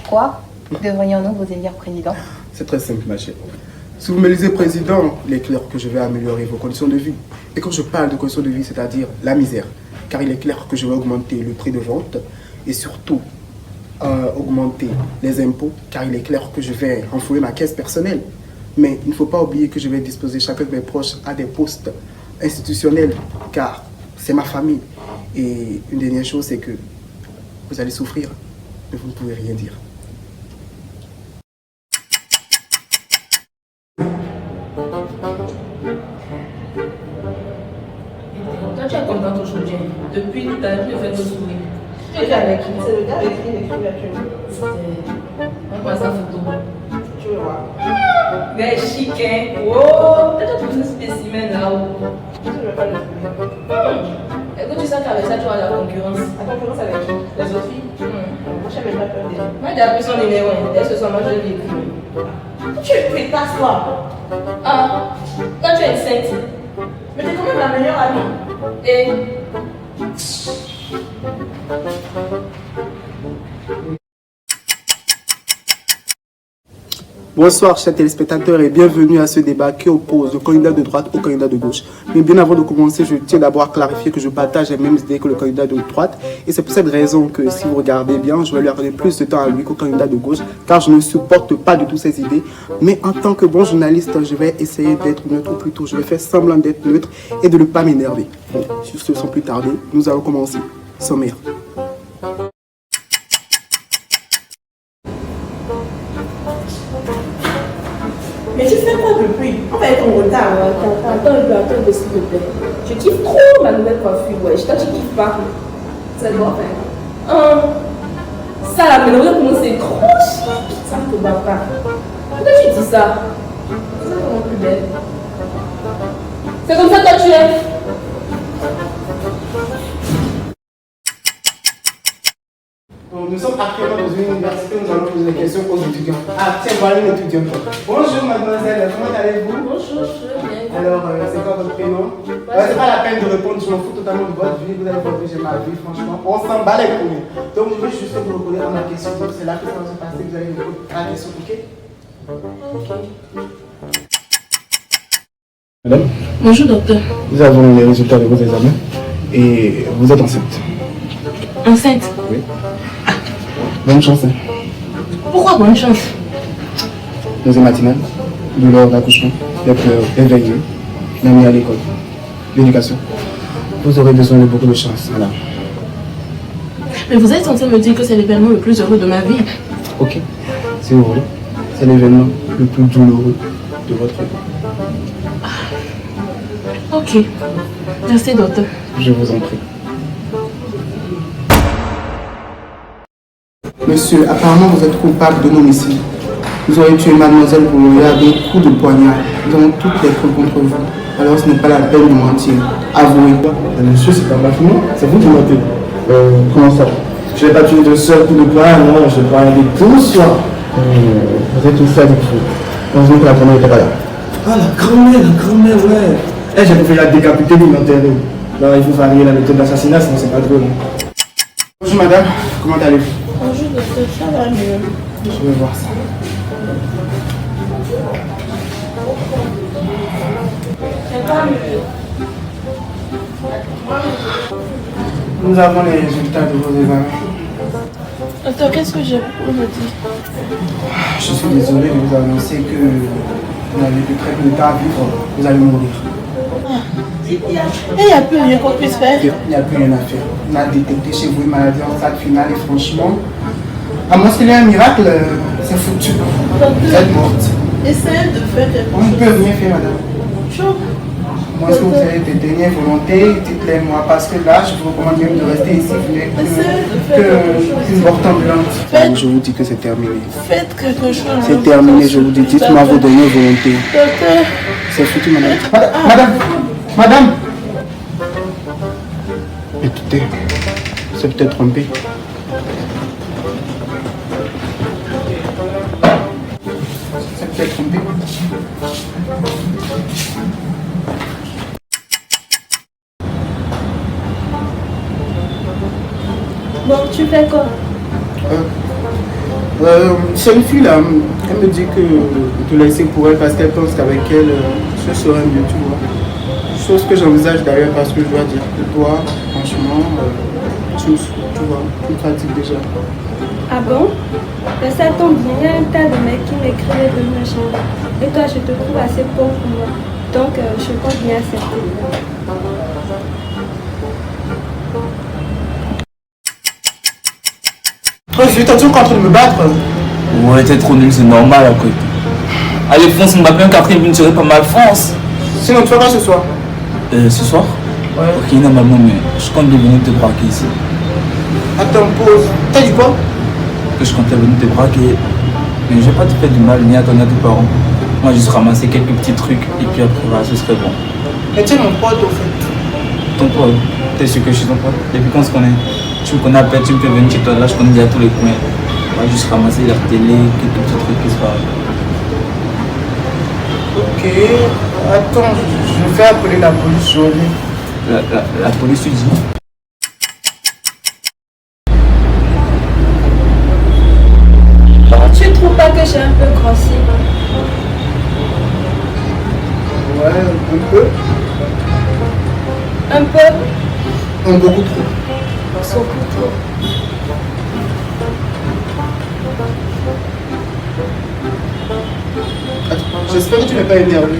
Quoi? Devrions-nous vous élire président? C'est très simple, ma chère. Si vous me lisez président, il est clair que je vais améliorer vos conditions de vie. Et quand je parle de conditions de vie, c'est-à-dire la misère, car il est clair que je vais augmenter le prix de vente et surtout augmenter les impôts, car il est clair que je vais renflouer ma caisse personnelle. Mais il ne faut pas oublier que je vais disposer chacun de mes proches à des postes institutionnels, car c'est ma famille. Et une dernière chose, c'est que vous allez souffrir, mais vous ne pouvez rien dire. Toi, tu es contente aujourd'hui. Depuis tout à l'heure, tu me fais te sourire. Tu es avec qui? C'est le gars avec qui il écrit actuellement. On passe la photo. Tu veux voir? Mais chic, hein? Oh! Peut-être que tu es un spécimen là-haut. Tu ne veux pas le trouver. Écoute, tu sais qu'avec ça, tu as la concurrence. La concurrence avec qui? Les autres filles? Moi, je n'ai même pas peur d'elle. Moi, j'ai appris son numéro. Dès ce soir, moi, je l'ai écrit. Tu es pétasse, toi. Ah! Toi, tu es une sainte. Mais tu es quand même la meilleure amie. Et. Bonsoir chers téléspectateurs et bienvenue à ce débat qui oppose le candidat de droite au candidat de gauche. Mais bien avant de commencer, je tiens d'abord à clarifier que je partage les mêmes idées que le candidat de droite. Et c'est pour cette raison que si vous regardez bien, je vais lui accorder plus de temps à lui qu'au candidat de gauche, car je ne supporte pas du tout ses idées. Mais en tant que bon journaliste, je vais essayer d'être neutre, ou plutôt je vais faire semblant d'être neutre et de ne pas m'énerver. Bon, sur ce sans plus tarder, nous allons commencer. Sommaire. Mais tu fais quoi depuis? On va être en retard. Attends, s'il te plaît. Je kiffe trop ma nouvelle coiffure, wesh. Toi, tu kiffes pas. Ça doit faire. Ça, la mélodie, pour moi, c'est trop chic. Ça ne te va pas. Pourquoi tu dis ça? C'est vraiment plus belle. C'est comme ça que toi, tu es. Nous sommes actuellement dans une université, nous allons poser des questions aux étudiants. Ah, tiens, voilà une étudiante. Bonjour mademoiselle, comment allez-vous? Bonjour, je vais bien. Alors, c'est quoi votre prénom? C'est pas la peine de répondre, je m'en fous totalement de votre vie. Vous avez votre vie, j'ai ma vie, franchement. On s'en bat les couilles. Donc, je vais juste vous reconnaître à ma question. Donc, c'est là que ça va se passer. Vous allez me répondre à la question, ok? Madame? Bonjour, docteur. Nous avons les résultats de vos examens et vous êtes enceinte. Enceinte? Oui. Bonne chance. Hein. Pourquoi bonne chance? Nausée matinale, douleur d'accouchement, des pleurs, éveillés, la nuit à l'école, l'éducation. Vous aurez besoin de beaucoup de chance. Voilà. Mais vous êtes censé me dire que c'est l'événement le plus heureux de ma vie. Ok, c'est heureux. C'est l'événement le plus douloureux de votre vie. Ok. Merci, docteur. Je vous en prie. Monsieur, apparemment vous êtes coupable d'un homicide. Vous aurez tué mademoiselle Bouloya d'un coup de poignard. Nous avons toutes les preuves contre vous. Alors ce n'est pas la peine de mentir. Avouez. Monsieur, c'est pas ma fille, c'est vous qui mentez. Comment ça? Je n'ai pas tué de seul coup de poing, non, je n'ai pas enlevé tout ça. Vous êtes tout ça, dites vous. Heureusement que la grand-mère n'était pas là. Ah, la grand-mère, ouais. Eh, j'ai préféré la décapiter pour l'enterrer. Non, il faut varier la méthode d'assassinat, sinon c'est pas drôle. Bonjour madame, comment allez-vous? Bonjour, docteur. Ça va mieux. Je vais voir ça. C'est pas mieux. Nous avons les résultats de vos examens. Docteur, qu'est-ce que j'ai pour me dire? Je suis désolé de vous annoncer que vous n'avez plus très peu de temps à vivre. Vous allez mourir. Il n'y a plus rien qu'on puisse faire. Il n'y a plus rien à faire. On a détecté chez vous une maladie en stade final et franchement, à moins qu'il y ait un miracle, c'est foutu. Vous êtes morte. Essayez de faire quelque On ne chose. peut rien faire, madame. Moi, si vous avez des dernières volontés, dites-les moi, parce que là, je vous recommande même de rester ici. Vous n'êtes qu'une porte ambulante. Je vous dis que c'est terminé. Faites quelque chose. C'est terminé, je vous dis. Dites-moi vos dernières volontés. Docteur. C'est foutu, madame. Madame. Écoutez, c'est peut-être trompé. C'est peut-être trompé. Bon, tu fais quoi? C'est une fille là, elle me dit que de te laisser pour elle parce qu'elle pense qu'avec elle, ce serait mieux, tu vois. Chose que j'envisage d'ailleurs parce que je dois dire que toi, franchement, tu me saoules, tu vois, tu me fatigues déjà. Ah bon? Mais ça tombe bien, il y a un tas de mecs qui m'écrivaient de machin. Et toi, je te trouve assez pauvre pour moi. Donc, je compte bien accepter. Oh, je t'es toujours en train de me battre. Ouais, t'es trop nul, c'est normal à côté. Allez, fonce, Mbappé, un quatrième, une tirée pas mal, fonce. Sinon, tu vas pas ce soir. Ce soir? Ouais. Ok, normalement, mais je compte venir te braquer ici. Attends, pause. T'as dit quoi? Que je comptais venir te braquer. Mais je vais pas te faire du mal, ni à toi, ni à tes parents. Moi, juste ramasser quelques petits trucs, et puis après, voilà, ce serait bon. Mais tu es mon pote, au fait. Ton pote, t'es sûr que je suis ton pote? Depuis qu'on se connaît? Tu me connais à peine, tu me fais venir chez toi, là, je connais déjà tous les coins. On va juste ramasser la télé, quelques petits trucs qui se passent. Ok. Attends, je vais appeler la police, je reviens. La police, tu dis? Tu trouves pas que j'ai un peu grossi? Ouais, un peu. Un peu? Beaucoup trop. Beaucoup trop. Attends, j'espère que tu n'es pas énervé.